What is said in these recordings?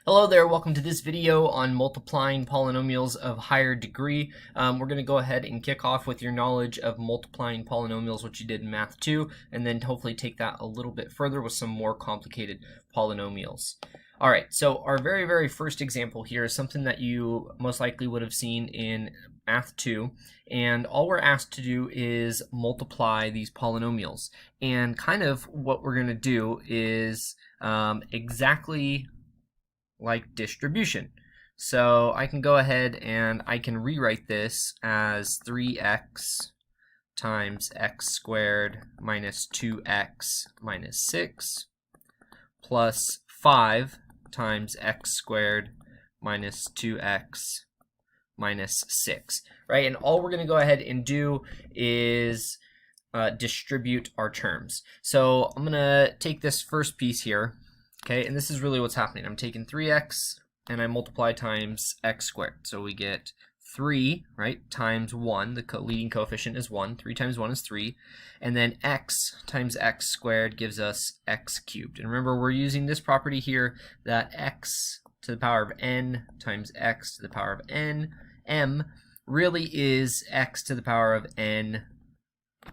Hello there, welcome to this video on multiplying polynomials of higher degree. We're going to go ahead and kick off with your knowledge of multiplying polynomials, which you did in Math 2, and then hopefully take that a little bit further with some more complicated polynomials. Alright, so our very first example here is something that you most likely would have seen in Math 2, and all we're asked to do is multiply these polynomials. And kind of what we're going to do is exactly like distribution. So I can go ahead and I can rewrite this as 3x times x squared minus 2x minus 6 plus 5 times x squared minus 2x minus 6, right? And all we're going to go ahead and do is distribute our terms. So I'm going to take this first piece here. Okay, and this is really what's happening. I'm taking 3x and I multiply times x squared. So we get 3, right, times 1. The leading coefficient is 1. 3 times 1 is 3. And then x times x squared gives us x cubed. And remember, we're using this property here that x to the power of n times x to the power of n, m, really is x to the power of n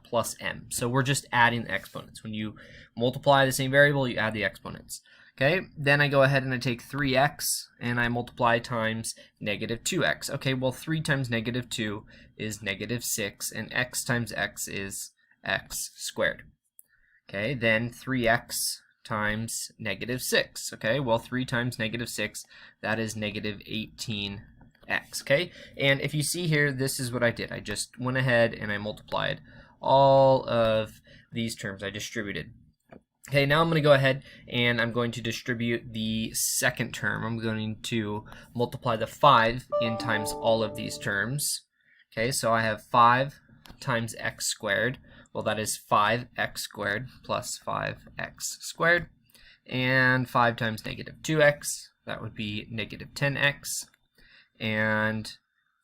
plus m. So we're just adding the exponents. When you multiply the same variable, you add the exponents. Okay, then I go ahead and I take 3x and I multiply times negative 2x. Okay, well 3 times negative 2 is negative 6 and x times x is x squared. Okay, then 3x times negative 6. Okay, well 3 times negative 6, that is negative 18x. Okay, and if you see here, this is what I did. I just went ahead and I multiplied all of these terms. I distributed. Okay, now I'm going to go ahead and I'm going to distribute the second term. I'm going to multiply the 5 in times all of these terms. Okay, so I have 5 times x squared. Well, that is 5x squared plus 5x squared. And 5 times negative 2x, that would be negative 10x. And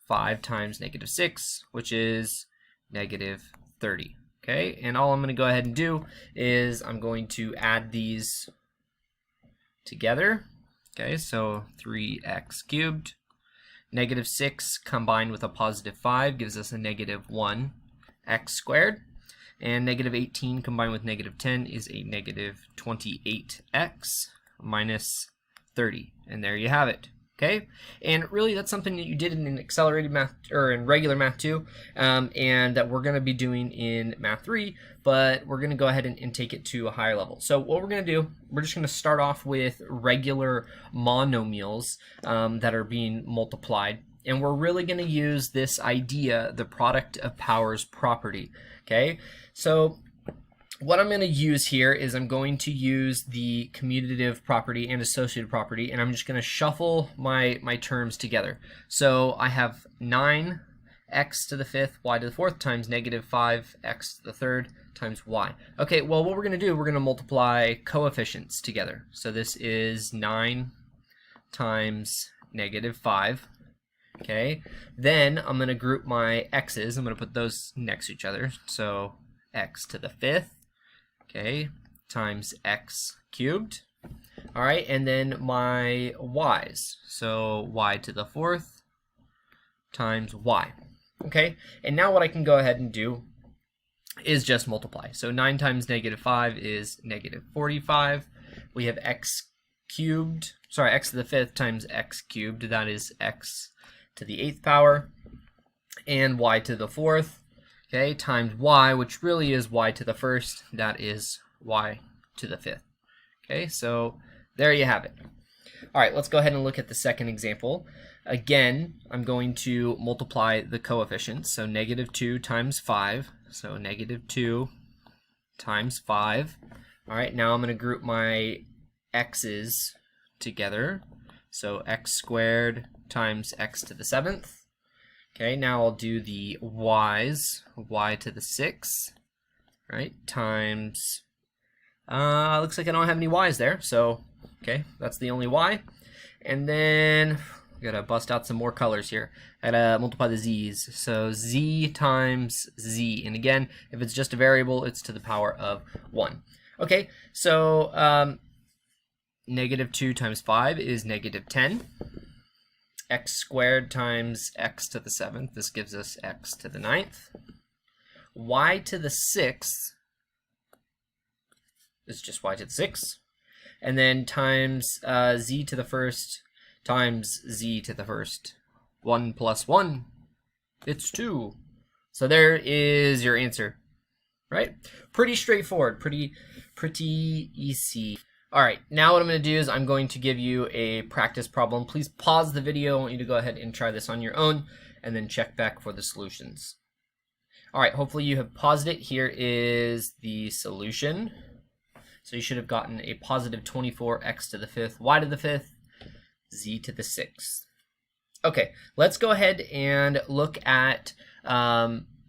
5 times negative 6, which is negative 30. Okay, and all I'm going to go ahead and do is I'm going to add these together. Okay, so 3x cubed. Negative 6 combined with a positive 5 gives us a negative 1x squared. And negative 18 combined with negative 10 is a negative 28x minus 30. And there you have it. Okay, and really that's something that you did in accelerated math or in regular math 2, and that we're going to be doing in math 3, but we're going to go ahead and take it to a higher level. So what we're going to do, we're just going to start off with regular monomials that are being multiplied, and we're really going to use this idea, the product of powers property. Okay, so what I'm going to use here is I'm going to use the commutative property and associative property, and I'm just going to shuffle my terms together. So I have 9x to the 5th, y to the 4th, times negative 5x to the 3rd times y. Okay, well what we're going to do, we're going to multiply coefficients together. So this is 9 times negative 5. Okay, then I'm going to group my x's. I'm going to put those next to each other. So x to the 5th. Okay, times x cubed. All right, and then my y's. So y to the 4th times y. Okay, and now what I can go ahead and do is just multiply. So 9 times negative 5 is negative 45. We have x cubed, sorry, x to the 5th times x cubed. That is x to the 8th power. And y to the 4th. Okay, times y, which really is y to the 1st, that is y to the 5th. Okay, so there you have it. All right, let's go ahead and look at the second example. Again, I'm going to multiply the coefficients, so negative 2 times 5, so negative 2 times 5. All right, now I'm going to group my x's together, so x squared times x to the 7th. Okay, now I'll do the y's, y to the 6th, right, times, looks like I don't have any y's there, so, okay, that's the only y. And then, I gotta bust out some more colors here. I gotta multiply the z's, so z times z, and again, if it's just a variable, it's to the power of 1. Okay, so, negative 2 times 5 is negative 10. X squared times x to the 7th. This gives us x to the 9th. Y to the 6th is just y to the 6th. And then times z to the 1st times z to the 1st. 1 plus 1, it's 2. So there is your answer, right? Pretty straightforward, pretty easy. All right, now what I'm going to do is I'm going to give you a practice problem. Please pause the video. I want you to go ahead and try this on your own and then check back for the solutions. All right, hopefully you have paused it. Here is the solution. So you should have gotten a positive 24x to the 5th, y to the 5th, z to the 6th. Okay, let's go ahead and look at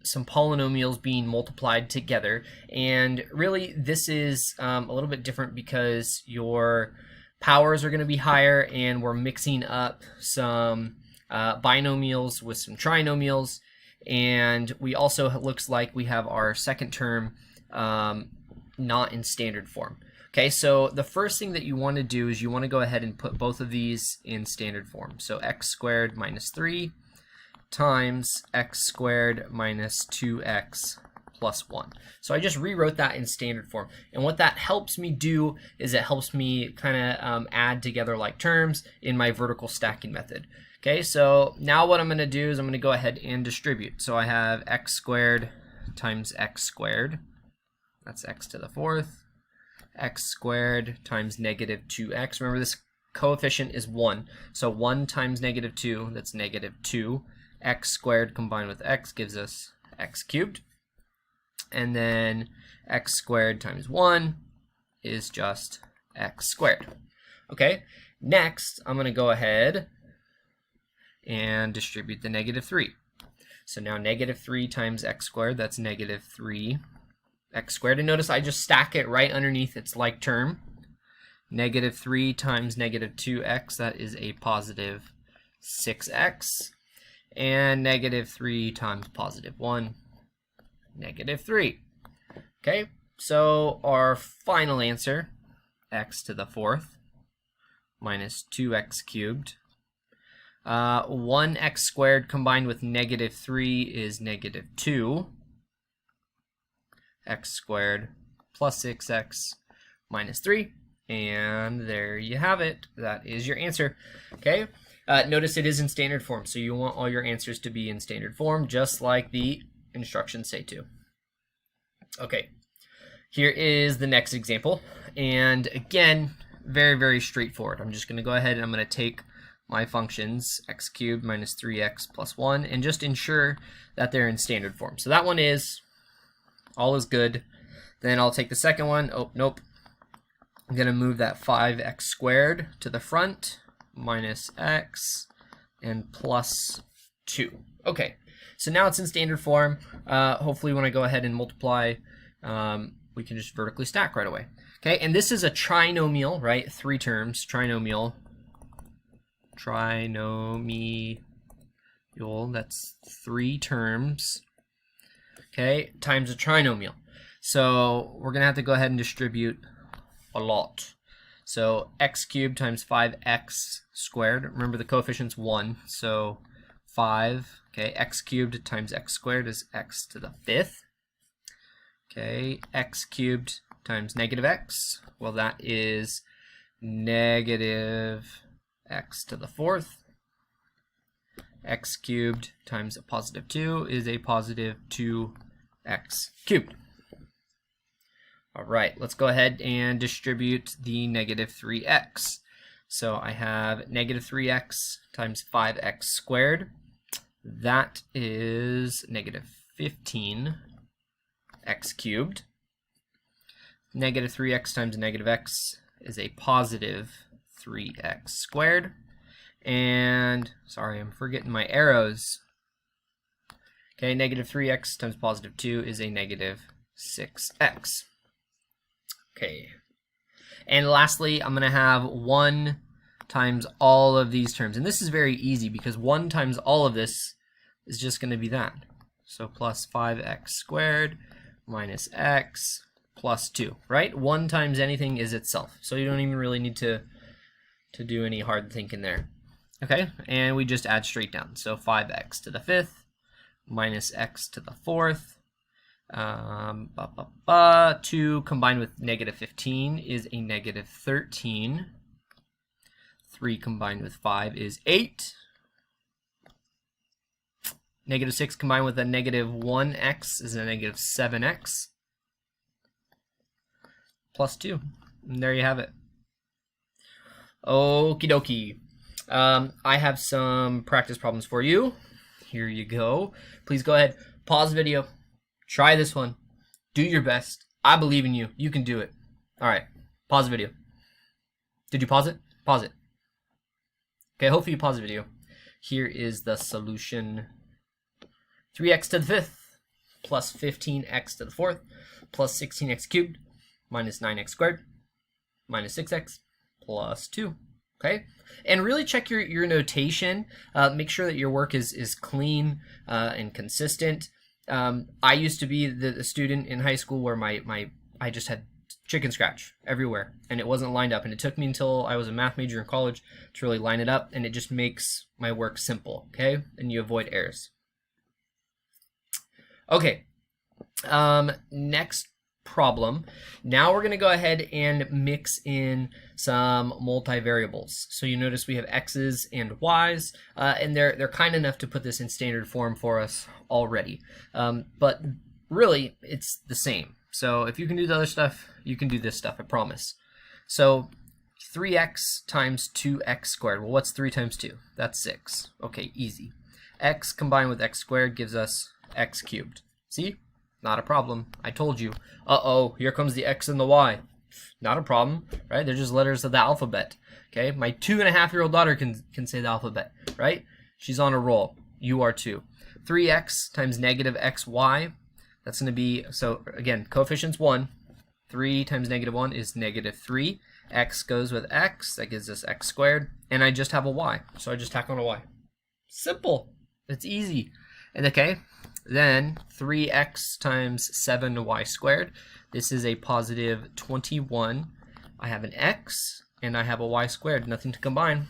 some polynomials being multiplied together. And really, this is a little bit different because your powers are going to be higher, and we're mixing up some binomials with some trinomials. And we also, it looks like we have our second term not in standard form. Okay, so the first thing that you want to do is you want to go ahead and put both of these in standard form. So x squared minus 3 times x squared minus 2x plus 1. So I just rewrote that in standard form. And what that helps me do is it helps me kind of add together like terms in my vertical stacking method. Okay, so now what I'm going to do is I'm going to go ahead and distribute. So I have x squared times x squared. That's x to the 4th. X squared times negative 2x. Remember, this coefficient is 1. So 1 times negative 2, that's negative 2. X squared combined with x gives us x cubed. And then x squared times 1 is just x squared. Okay, next I'm going to go ahead and distribute the negative 3. So now negative 3 times x squared, that's negative 3 x squared. And notice I just stack it right underneath its like term. Negative 3 times negative 2x, that is a positive 6x. And negative 3 times positive 1, negative 3. Okay, so our final answer, x to the 4th minus 2x cubed. 1x squared combined with negative 3 is negative 2. X squared plus 6x minus 3. And there you have it. That is your answer. Okay. Notice it is in standard form, so you want all your answers to be in standard form, just like the instructions say to. Okay, here is the next example, and again, very straightforward. I'm just going to go ahead and I'm going to take my functions, x cubed minus 3x plus 1, and just ensure that they're in standard form. So that one is, all is good. Then I'll take the second one. Oh, nope. I'm going to move that 5x squared to the front, minus x, and plus 2. Okay, so now it's in standard form. Hopefully when I go ahead and multiply, we can just vertically stack right away. Okay, and this is a trinomial, right? 3 terms, trinomial, that's 3 terms, okay, times a trinomial. So we're going to have to go ahead and distribute a lot. So x cubed times 5x squared. Remember the coefficient's 1, so 5. Okay, x cubed times x squared is x to the 5th. Okay, x cubed times negative x. Well, that is negative x to the 4th. X cubed times a positive 2 is a positive 2x cubed. All right, let's go ahead and distribute the negative 3x. So I have negative 3x times 5x squared. That is negative 15x cubed. Negative 3x times negative x is a positive 3x squared. And, sorry, I'm forgetting my arrows. Okay, negative 3x times positive 2 is a negative 6x. Okay, and lastly, I'm going to have 1 times all of these terms. And this is very easy because 1 times all of this is just going to be that. So plus 5x squared minus x plus 2, right? 1 times anything is itself. So you don't even really need to do any hard thinking there. Okay, and we just add straight down. So 5x to the 5th minus x to the 4th. 2 combined with negative 15 is a negative 13. 3 combined with 5 is 8. Negative 6 combined with a negative 1x is a negative 7x. Plus 2. And there you have it. Okie dokie. I have some practice problems for you. Here you go. Please go ahead, pause the video, try this one, do your best. I believe in you. You can do it. All right, pause the video. Did you pause it? Pause it. Okay, hopefully you pause the video. Here is the solution. 3x to the 5th plus 15x to the 4th plus 16x cubed minus 9x squared minus 6x plus 2. Okay, and really check your notation. Make sure that your work is clean and consistent. I used to be the student in high school where I just had chicken scratch everywhere, and it wasn't lined up. And it took me until I was a math major in college to really line it up, and it just makes my work simple. Okay, and you avoid errors. Okay, next problem. Now we're going to go ahead and mix in some multivariables. So you notice we have x's and y's, and they're kind enough to put this in standard form for us already. But really, it's the same. So if you can do the other stuff, you can do this stuff, I promise. So 3x times 2x squared. Well, what's 3 times 2? That's 6. Okay, easy. X combined with x squared gives us x cubed. See? Not a problem. I told you. Uh-oh, here comes the x and the y. Not a problem, right? They're just letters of the alphabet. Okay, my 2.5-year-old daughter can say the alphabet, right? She's on a roll. You are too. 3x times negative xy. That's going to be, so again, coefficient's 1. 3 times negative 1 is negative 3. X goes with x. That gives us x squared. And I just have a y. So I just tack on a y. Simple. It's easy. And okay, then 3x times 7y squared. This is a positive 21. I have an x, and I have a y squared. Nothing to combine.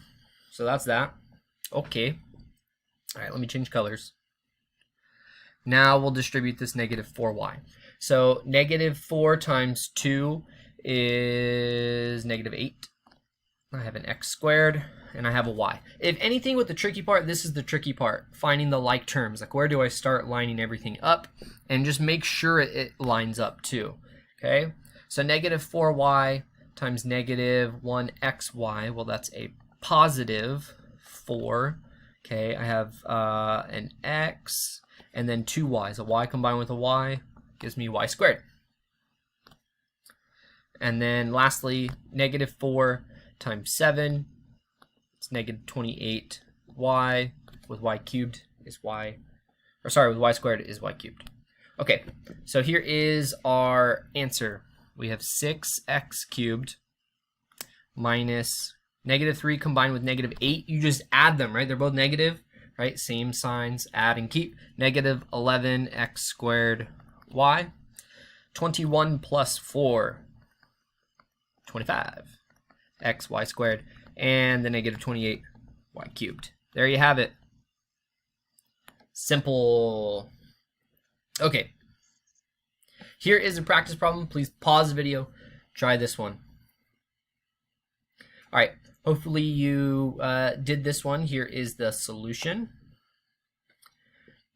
So that's that. Okay. All right, let me change colors. Now we'll distribute this negative 4y. So negative 4 times 2 is negative 8. I have an x squared, and I have a y. If anything with the tricky part, this is the tricky part. Finding the like terms. Like, where do I start lining everything up? And just make sure it lines up too. Okay? So negative 4y times negative 1xy. Well, that's a positive 4. Okay, I have an x and then 2 y's. A y combined with a y gives me y squared. And then lastly, negative 4 times 7, it's negative 28y, with y cubed is y, or sorry, with y squared is y cubed. Okay, so here is our answer. We have 6x cubed minus negative 3 combined with negative 8. You just add them, right? They're both negative, right? Same signs, add and keep. Negative 11x squared y. 21 plus 4, 25. X, y squared, and the negative 28, y cubed. There you have it. Simple. Okay. Here is a practice problem. Please pause the video. Try this one. All right. Hopefully you did this one. Here is the solution.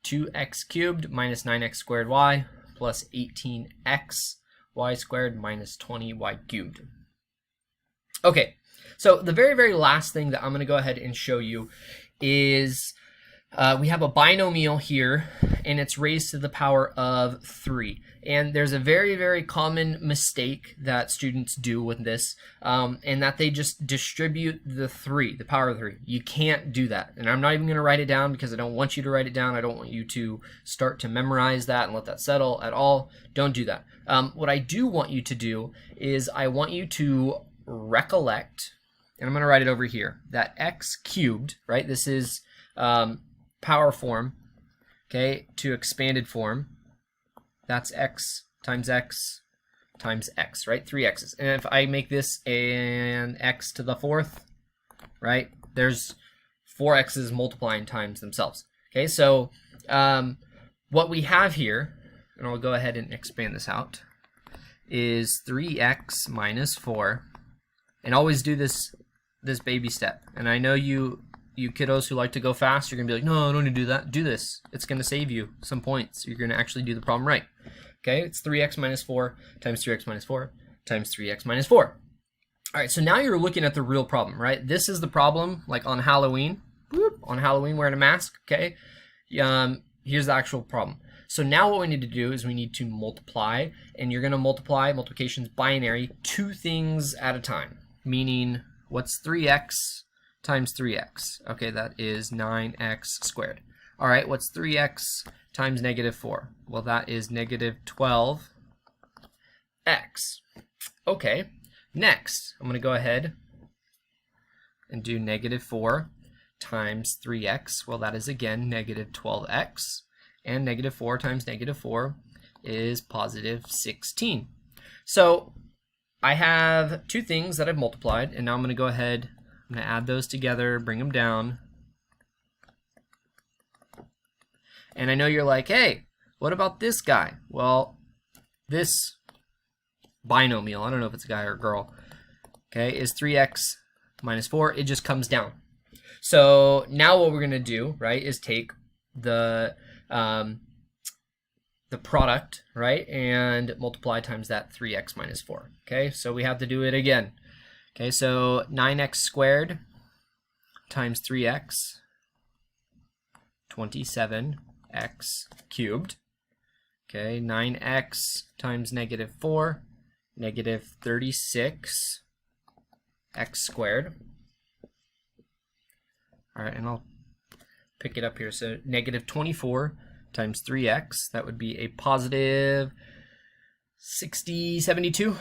2x cubed minus 9x squared y plus 18x y squared minus 20y cubed. Okay, so the very, very last thing that I'm going to go ahead and show you is we have a binomial here, and it's raised to the power of 3. And there's a very, very common mistake that students do with this, and that they just distribute the power of 3. You can't do that. And I'm not even going to write it down because I don't want you to write it down. I don't want you to start to memorize that and let that settle at all. Don't do that. What I do want you to do is I want you to recollect, and I'm going to write it over here, that x cubed, right? This is power form, okay, to expanded form. That's x times x times x, right? 3x's. And if I make this an x to the 4th, right, there's 4 x's multiplying times themselves. Okay, so what we have here, and I'll go ahead and expand this out, is 3x minus 4. And always do this baby step. And I know you kiddos who like to go fast, you're going to be like, no, I don't need to do that. Do this. It's going to save you some points. You're going to actually do the problem right. Okay, it's 3x minus 4 times 3x minus 4 times 3x minus 4. All right, so now you're looking at the real problem, right? This is the problem, like on Halloween. Whoop, on Halloween wearing a mask, okay? Here's the actual problem. So now what we need to do is we need to multiply, and you're going to multiply, multiplication's binary, 2 things at a time. Meaning, what's 3x times 3x? Okay, that is 9x squared. All right, what's 3x times negative 4? Well, that is negative 12x. Okay, next, I'm going to go ahead and do negative 4 times 3x. Well, that is again negative 12x. And negative 4 times negative 4 is positive 16. So I have 2 things that I've multiplied, and now I'm going to go ahead, I'm going to add those together, bring them down. And I know you're like, hey, what about this guy? Well, this binomial, I don't know if it's a guy or a girl, okay, is 3x minus 4. It just comes down. So now what we're going to do, right, is take the product, right, and multiply times that 3x minus 4. Okay, so we have to do it again. Okay, so 9x squared times 3x, 27x cubed. Okay, 9x times negative 4, negative 36x squared. All right, and I'll pick it up here. So negative 24 times 3x, that would be a positive 72x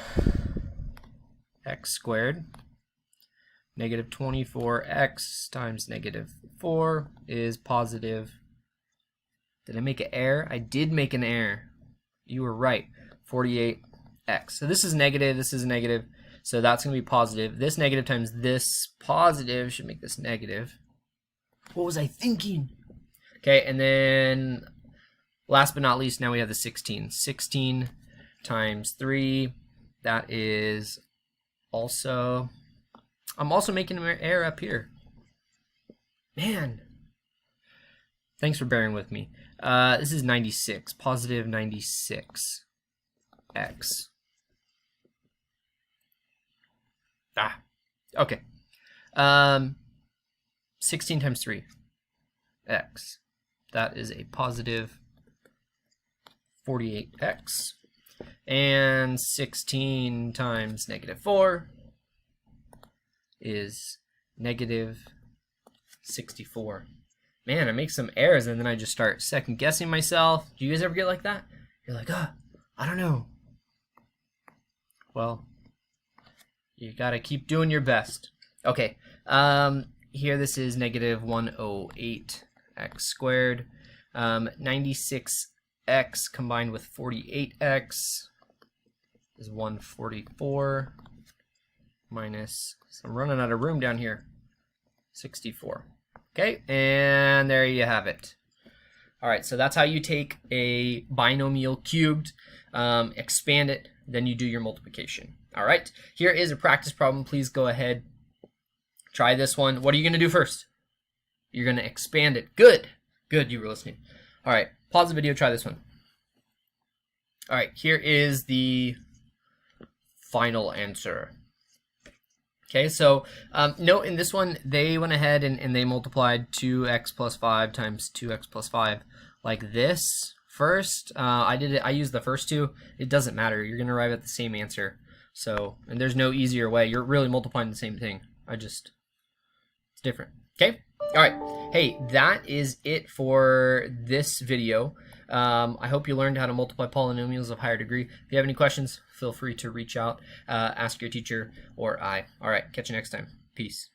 squared. Negative 24x times negative 4 is positive. Did I make an error? I did make an error. You were right. 48x. So this is negative, this is negative. So that's going to be positive. This negative times this positive should make this negative. What was I thinking? Okay, and then last but not least, now we have the 16. 16 times 3, that is also, I'm also making an error up here. Man, thanks for bearing with me. This is 96, positive 96x. Okay. 16 times 3, x. That is a positive 48x. And 16 times negative 4 is negative 64. Man, I make some errors and then I just start second guessing myself. Do you guys ever get like that? You're like, I don't know. Well, you gotta keep doing your best. Okay, here this is negative 108x squared. 96x combined with 48x is 144 minus, so I'm running out of room down here, 64. Okay, and there you have it. All right, so that's how you take a binomial cubed, expand it, then you do your multiplication. All right, here is a practice problem. Please go ahead, try this one. What are you going to do first? You're going to expand it. Good, you were listening. All right, pause the video, try this one. All right, here is the final answer. Okay, so note in this one, they went ahead and they multiplied 2x plus 5 times 2x plus 5 like this first. I used the first two. It doesn't matter. You're going to arrive at the same answer. So, and there's no easier way. You're really multiplying the same thing. It's different. Okay? All right. Hey, that is it for this video. I hope you learned how to multiply polynomials of higher degree. If you have any questions, feel free to reach out, ask your teacher or I. All right, catch you next time. Peace.